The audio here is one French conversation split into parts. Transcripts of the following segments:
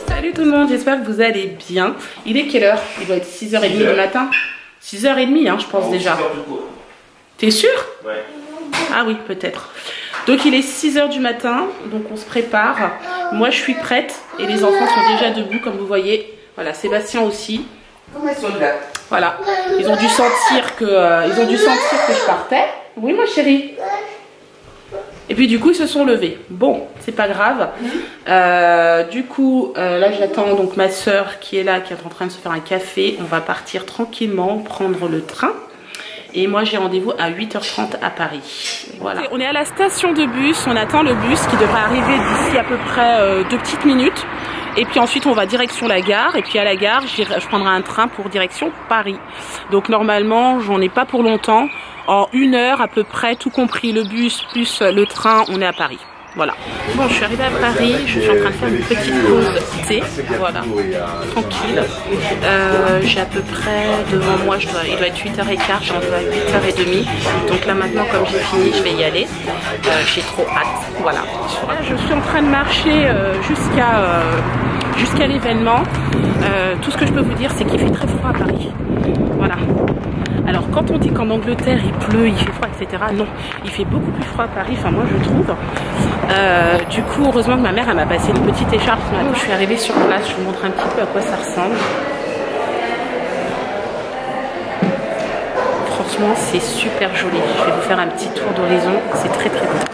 Salut tout le monde, j'espère que vous allez bien. Il est quelle heure? Il doit être 6h30 du matin. 6h30 hein, je pense déjà. T'es sûr? Ouais. Ah oui, peut-être. Donc il est 6h du matin, donc on se prépare. Moi je suis prête et les enfants sont déjà debout comme vous voyez. Voilà, Sébastien aussi. Comment ils sont là? Voilà, ils ont dû sentir que je partais. Oui ma chérie. Et puis du coup ils se sont levés. Bon, c'est pas grave. Du coup là j'attends donc ma soeur qui est là, qui est en train de se faire un café. On va partir tranquillement prendre le train. Et moi j'ai rendez-vous à 8h30 à Paris. Voilà. On est à la station de bus, on attend le bus qui devrait arriver d'ici à peu près 2 petites minutes. Et puis ensuite on va direction la gare. Et puis à la gare je prendrai un train pour direction Paris. Donc normalement j'en ai pas pour longtemps. En 1 heure à peu près, tout compris le bus plus le train, on est à Paris. Voilà. Bon, je suis arrivée à Paris, je suis en train de faire une petite pause thé, voilà, tranquille. J'ai à peu près devant moi, il doit être 8h15, j'en dois à 8h30. Donc là maintenant, comme j'ai fini, je vais y aller. J'ai trop hâte, voilà. Là, je suis en train de marcher jusqu'à l'événement. Tout ce que je peux vous dire, c'est qu'il fait très froid à Paris. Voilà. Alors quand on dit qu'en Angleterre il pleut, il fait froid, etc. Non, il fait beaucoup plus froid à Paris, enfin moi je trouve. Du coup, heureusement que ma mère elle m'a passé une petite écharpe ce matin. Je suis arrivée sur place, je vous montre un petit peu à quoi ça ressemble. Franchement, c'est super joli. Je vais vous faire un petit tour d'horizon, c'est très très beau.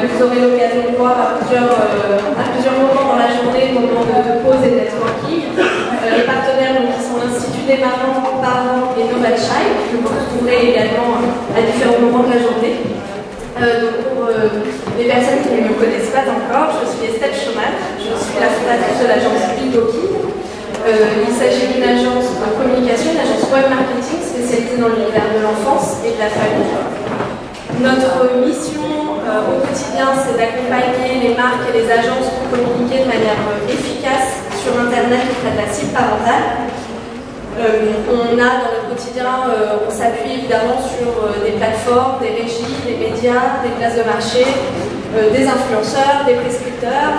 Vous aurez l'occasion de voir à plusieurs moments dans la journée, moments de pause et de networking. Les partenaires donc, qui sont l'Institut des parents et Nova Child, que vous retrouverez également à différents moments de la journée. Donc pour les personnes qui ne me connaissent pas encore, je suis Estelle Schumann, je suis la fondatrice de l'agence Bigoki. Il s'agit d'une agence de communication, une agence web marketing spécialisée dans l'univers de l'enfance et de la famille. Notre mission au quotidien, c'est d'accompagner les marques et les agences pour communiquer de manière efficace sur Internet auprès de la cible parentale. On a dans notre quotidien, on s'appuie évidemment sur des plateformes, des régies, des médias, des places de marché, des influenceurs, des prescripteurs,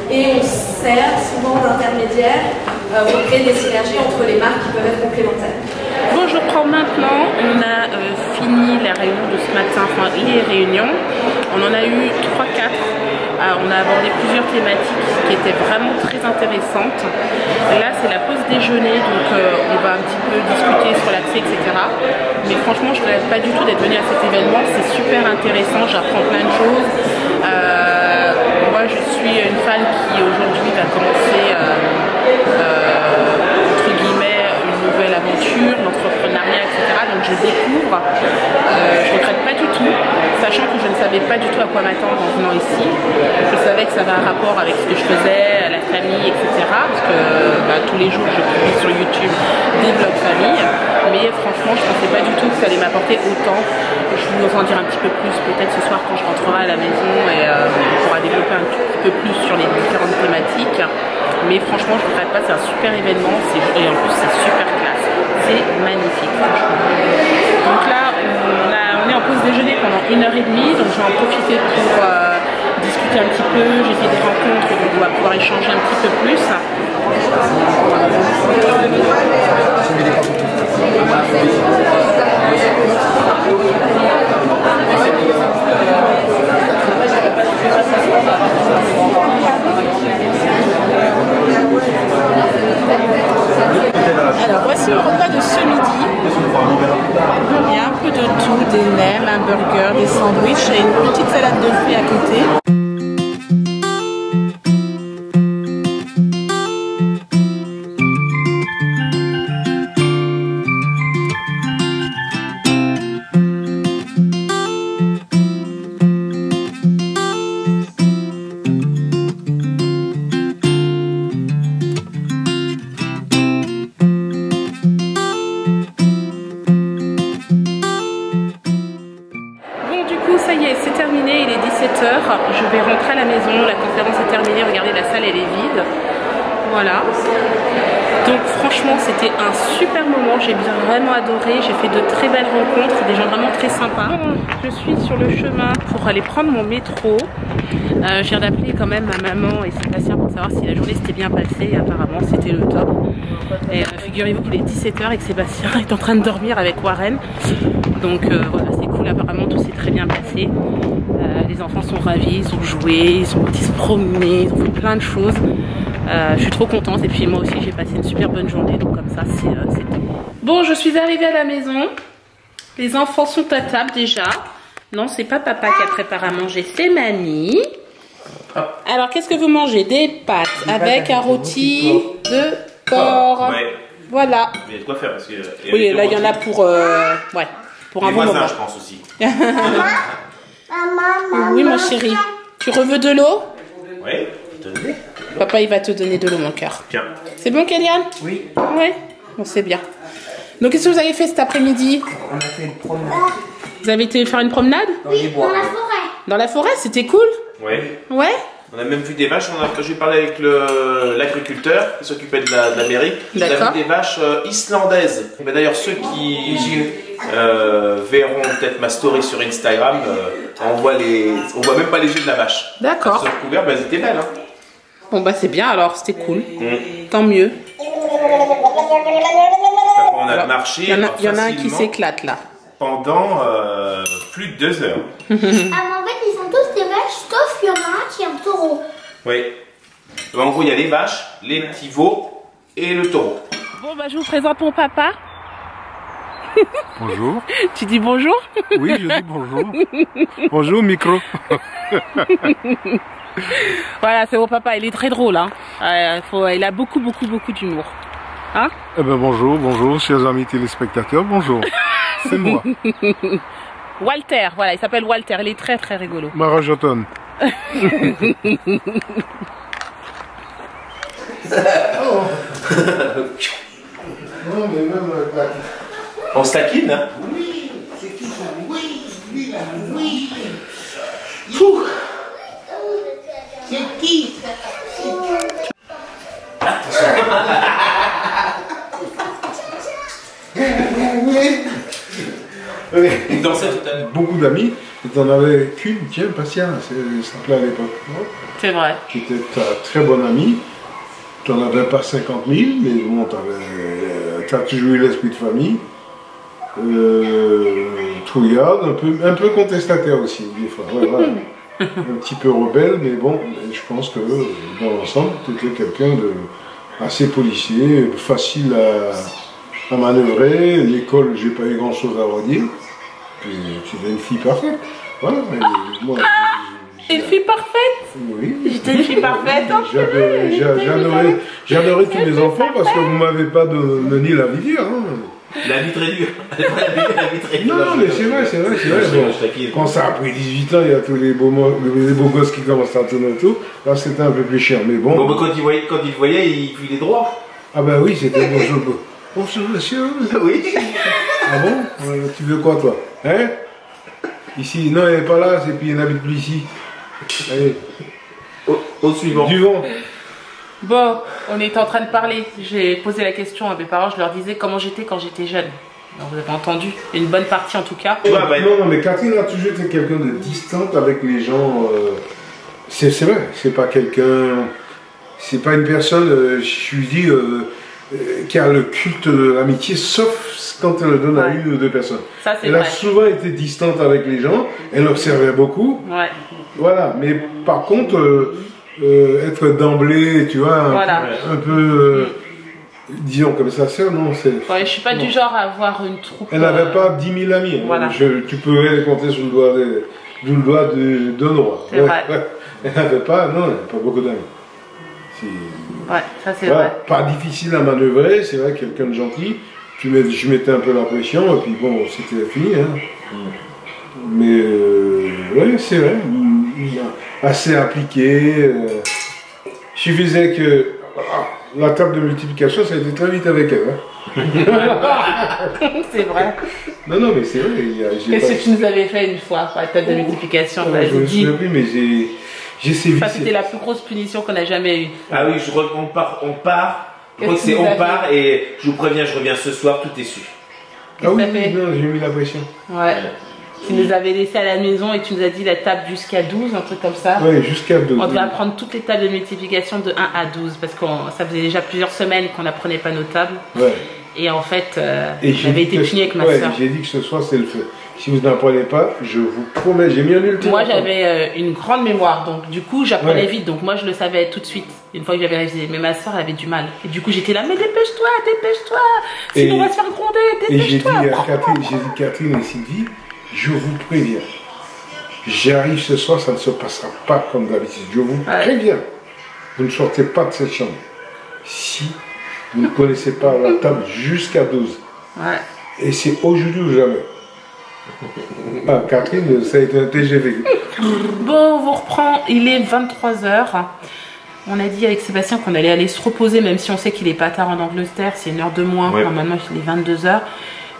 et on sert souvent d'intermédiaire pour créer des synergies entre les marques qui peuvent être complémentaires. Bon, je reprends maintenant. On a fini la réunion de ce matin, enfin les réunions. On en a eu 3-4. On a abordé plusieurs thématiques qui étaient vraiment très intéressantes. Là, c'est la pause déjeuner, donc on va un petit peu discuter sur l'accès, etc. Mais franchement, je ne regrette pas du tout d'être venue à cet événement. C'est super intéressant, j'apprends plein de choses. Moi, je suis une fan qui aujourd'hui va commencer entre guillemets une nouvelle aventure, l'entrepreneuriat, etc. Donc je découvre, je ne regrette pas du tout, sachant que je ne savais pas du tout à quoi m'attendre en venant ici. Je savais que ça avait un rapport avec ce que je faisais, la famille, etc. Parce que tous les jours je publie sur YouTube des vlogs famille. Mais franchement, je ne pensais pas du tout que ça allait m'apporter autant. Je vais vous en dire un petit peu plus peut-être ce soir quand je rentrerai à la maison et on pourra développer un petit peu plus sur les différentes thématiques. Mais franchement, je ne regrette pas, c'est un super événement et en plus c'est super classe. C'est magnifique, franchement. Donc là, on est en pause déjeuner pendant 1h30, donc je vais en profiter pour discuter un petit peu, j'ai fait des rencontres, donc on va pouvoir échanger un petit peu plus. Alors voici le repas de ce midi. Il y a un peu de tout, des nems, un burger, des sandwichs et une petite salade de fruits à côté. Ça y est, c'est terminé, il est 17h. Je vais rentrer à la maison, la conférence est terminée. Regardez, la salle elle est vide. Voilà. Donc franchement, c'était un super moment. J'ai vraiment adoré. J'ai fait de très belles rencontres, des gens vraiment très sympas. Je suis sur le chemin pour aller prendre mon métro. Je viens d'appeler quand même ma maman et Sébastien pour savoir si la journée s'était bien passée. Apparemment, c'était le top. Et figurez-vous qu'il est 17h et que Sébastien est en train de dormir avec Warren. Donc voilà, c'est cool. Apparemment, tout s'est très bien passé. Les enfants sont ravis, ils ont joué, ils sont partis se promener, ils ont fait plein de choses. Je suis trop contente et puis moi aussi j'ai passé une super bonne journée, donc comme ça c'est top. Bon, je suis arrivée à la maison. Les enfants sont à table déjà. Non, c'est pas papa qui a préparé à manger, c'est mamie. Alors qu'est-ce que vous mangez? Des pâtes avec un rôti de porc. Ouais. Voilà. Il y a de quoi faire parce que. Oui, là il y en a pour ouais, pour un bon moment. Je pense aussi. Oui, mon chéri. Tu veux de l'eau? Oui, tenez. Papa, il va te donner de l'eau, mon cœur. Tiens. C'est bon, Kéliane? Oui. Oui. Bon, c'est bien. Donc, qu'est-ce que vous avez fait cet après-midi? On a fait une promenade. Vous avez été faire une promenade? Dans les bois. Dans la forêt. Dans la forêt, c'était cool? Oui. Ouais? On a même vu des vaches. J'ai parlé avec l'agriculteur qui s'occupait de la mairie. On a D'accord. vu des vaches islandaises. D'ailleurs, ceux qui verront peut-être ma story sur Instagram, on voit même pas les yeux de la vache. D'accord. Elles sont couvertes, elles étaient belles. Hein. Bon, bah, c'est bien alors, c'était cool. Tant mieux. On a marché. Il y en a un qui facilement s'éclate là. pendant plus de 2 heures. Ah, mais en fait, ils sont tous des vaches, sauf qu'il y en a un qui est un taureau. Oui. En gros, il y a les vaches, les petits veaux et le taureau. Bon, bah, je vous présente mon papa. Bonjour. Tu dis bonjour? Oui, je dis bonjour. Bonjour, micro. Voilà, c'est mon papa, il est très drôle. Hein. Il a beaucoup d'humour. Hein? Eh ben bonjour, chers amis téléspectateurs, bonjour. C'est moi. Walter, voilà, il s'appelle Walter, il est très rigolo. Marajoton. Non, mais même On se taquine, hein? Oui, c'est qui ça? Oui, lui-là, oui. C'est qui ça? Il dansait tout à l'heure. Beaucoup d'amis, et t'en avais qu'une, tiens, Passia, ça s'appelait à l'époque. C'est vrai. Qui était ta très bonne amie. T'en avais pas 50 000, mais bon, t'as toujours eu l'esprit de famille. Trouillarde, un peu contestataire aussi, des fois. Ouais, voilà. Un petit peu rebelle, mais bon, je pense que dans l'ensemble, tu étais quelqu'un de assez policier, facile à manœuvrer. L'école, j'ai pas eu grand chose à redire. Puis tu étais une fille parfaite. Voilà. Moi, Une fille parfaite? oui. J'étais une fille parfaite. Hein? J'adorais tous mes enfants parce que vous m'avez pas donné la vie dure. Hein. La vie très dure. La vie très dure. Non, mais c'est vrai. Bon, quand ça a pris 18 ans, il y a tous les beaux gosses qui commencent à tourner autour. Là, c'était un peu plus cher, mais bon. Bon, quand il voyait, il filait droit. Ah ben oui, c'était bonjour. Bonjour, monsieur. Oui. Ah bon? Tu veux quoi, toi? Hein? Ici, non, elle n'est pas là, et puis elle n'habite plus ici. Allez. Au suivant. Du vent. Bon, on était en train de parler. J'ai posé la question à mes parents, je leur disais comment j'étais quand j'étais jeune. Alors, vous avez entendu, une bonne partie en tout cas. Non, mais Catherine a toujours été quelqu'un de distante avec les gens c'est vrai, c'est pas quelqu'un, c'est pas une personne, je lui dis, qui a le culte de l'amitié, sauf quand elle le donne à une ou deux personnes. Ça, c'est elle vrai. a souvent été distante avec les gens, elle observait beaucoup. Ouais. Voilà, mais par contre, être d'emblée, tu vois, un peu, disons comme ça, sœur, non, c'est... Ouais, je suis pas du genre à avoir une troupe... Elle n'avait pas 10 000 amis, voilà. Tu pourrais les compter sur le doigt d'un doigt. C'est vrai. Elle n'avait pas, non, elle n'avait pas beaucoup d'amis. Ouais, ça c'est vrai. Pas difficile à manœuvrer, c'est vrai, quelqu'un de gentil. Je mettais un peu la pression, et puis bon, c'était fini. Hein. Mais, ouais, c'est vrai, assez appliqué. Suffisait que la table de multiplication, ça a été très vite avec elle. Hein. C'est vrai. Non, mais c'est vrai. Qu'est-ce que tu nous avais fait une fois, la table de multiplication? Je me souviens plus, mais j'ai sévi. Ça, c'était la plus grosse punition qu'on a jamais eue. Ah oui, on part. Je crois que c'est on part et je vous préviens, je reviens ce soir, tout est su. Ah oui, non, j'ai mis la pression. Ouais. Tu nous avais laissé à la maison et tu nous as dit la table jusqu'à 12, un truc comme ça. Oui, jusqu'à 12. On devait apprendre toutes les tables de multiplication de 1 à 12 parce que ça faisait déjà plusieurs semaines qu'on n'apprenait pas nos tables. Ouais. Et en fait, j'avais été punie avec ma soeur. J'ai dit que ce soir c'est le feu. Si vous n'apprenez pas, je vous promets, j'ai mis un ultime. Moi j'avais une grande mémoire, donc du coup j'apprenais vite, donc moi je le savais tout de suite, une fois que j'avais révisé. Mais ma soeur elle avait du mal. Et du coup j'étais là, mais dépêche-toi, sinon on va se faire gronder, dépêche-toi. Et j'ai dit Catherine et Sylvie, je vous préviens, j'arrive ce soir, ça ne se passera pas comme d'habitude. Je vous préviens, vous ne sortez pas de cette chambre. Si vous ne connaissez pas la table jusqu'à 12. Ouais. Et c'est aujourd'hui ou jamais. Ah, Catherine, ça a été un TGV. Bon, on vous reprend, il est 23h. On a dit avec Sébastien qu'on allait aller se reposer, même si on sait qu'il est pas tard en Angleterre, c'est 1 heure de moins. Ouais. Normalement, il est 22h.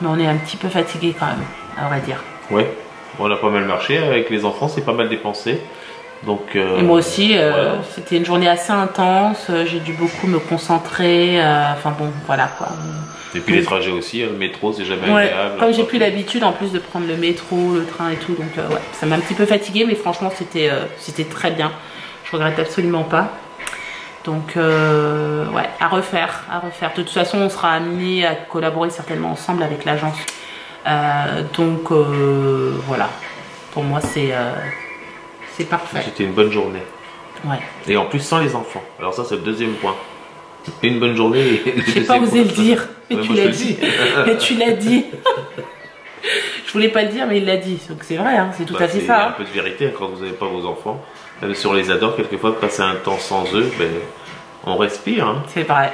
Mais on est un petit peu fatigué quand même, à vrai dire. Ouais, on a pas mal marché avec les enfants, c'est pas mal dépensé. Donc, et moi aussi, voilà. C'était une journée assez intense, j'ai dû beaucoup me concentrer, enfin bon, voilà quoi. Et puis les trajets aussi, le métro c'est jamais agréable. Comme j'ai plus l'habitude en plus de prendre le métro, le train et tout, donc ouais, ça m'a un petit peu fatiguée, mais franchement c'était très bien, je regrette absolument pas. Donc ouais, à refaire. De toute façon on sera amenés à collaborer certainement ensemble avec l'agence. Donc voilà, pour moi c'est parfait. C'était une bonne journée. Ouais. Et en plus sans les enfants. Alors ça c'est le deuxième point. Une bonne journée. J'ai pas osé le dire, mais tu l'as dit. Mais tu l'as dit. Je voulais pas le dire, mais il l'a dit. Donc c'est vrai, hein, c'est tout à fait ça. Il y a un peu de vérité quand vous n'avez pas vos enfants. Même si on les adore, quelquefois passer un temps sans eux, ben, on respire. Hein. C'est vrai.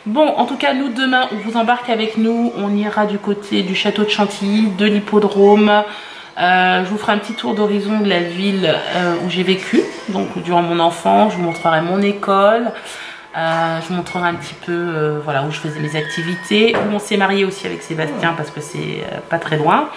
Bon, en tout cas, nous demain, on vous embarque avec nous. On ira du côté du château de Chantilly, de l'hippodrome. Je vous ferai un petit tour d'horizon de la ville où j'ai vécu, donc durant mon enfance. Je vous montrerai mon école. Je vous montrerai un petit peu voilà, où je faisais mes activités, où on s'est marié aussi avec Sébastien parce que c'est pas très loin.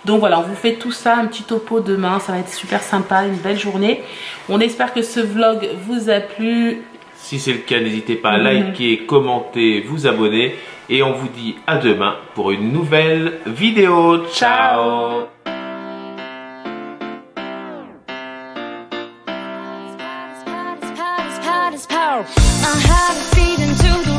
Donc voilà, on vous fait tout ça, un petit topo demain, ça va être super sympa, une belle journée. On espère que ce vlog vous a plu. Si c'est le cas, n'hésitez pas à liker, commenter, vous abonner. Et on vous dit à demain pour une nouvelle vidéo. Ciao. I have a feeling to the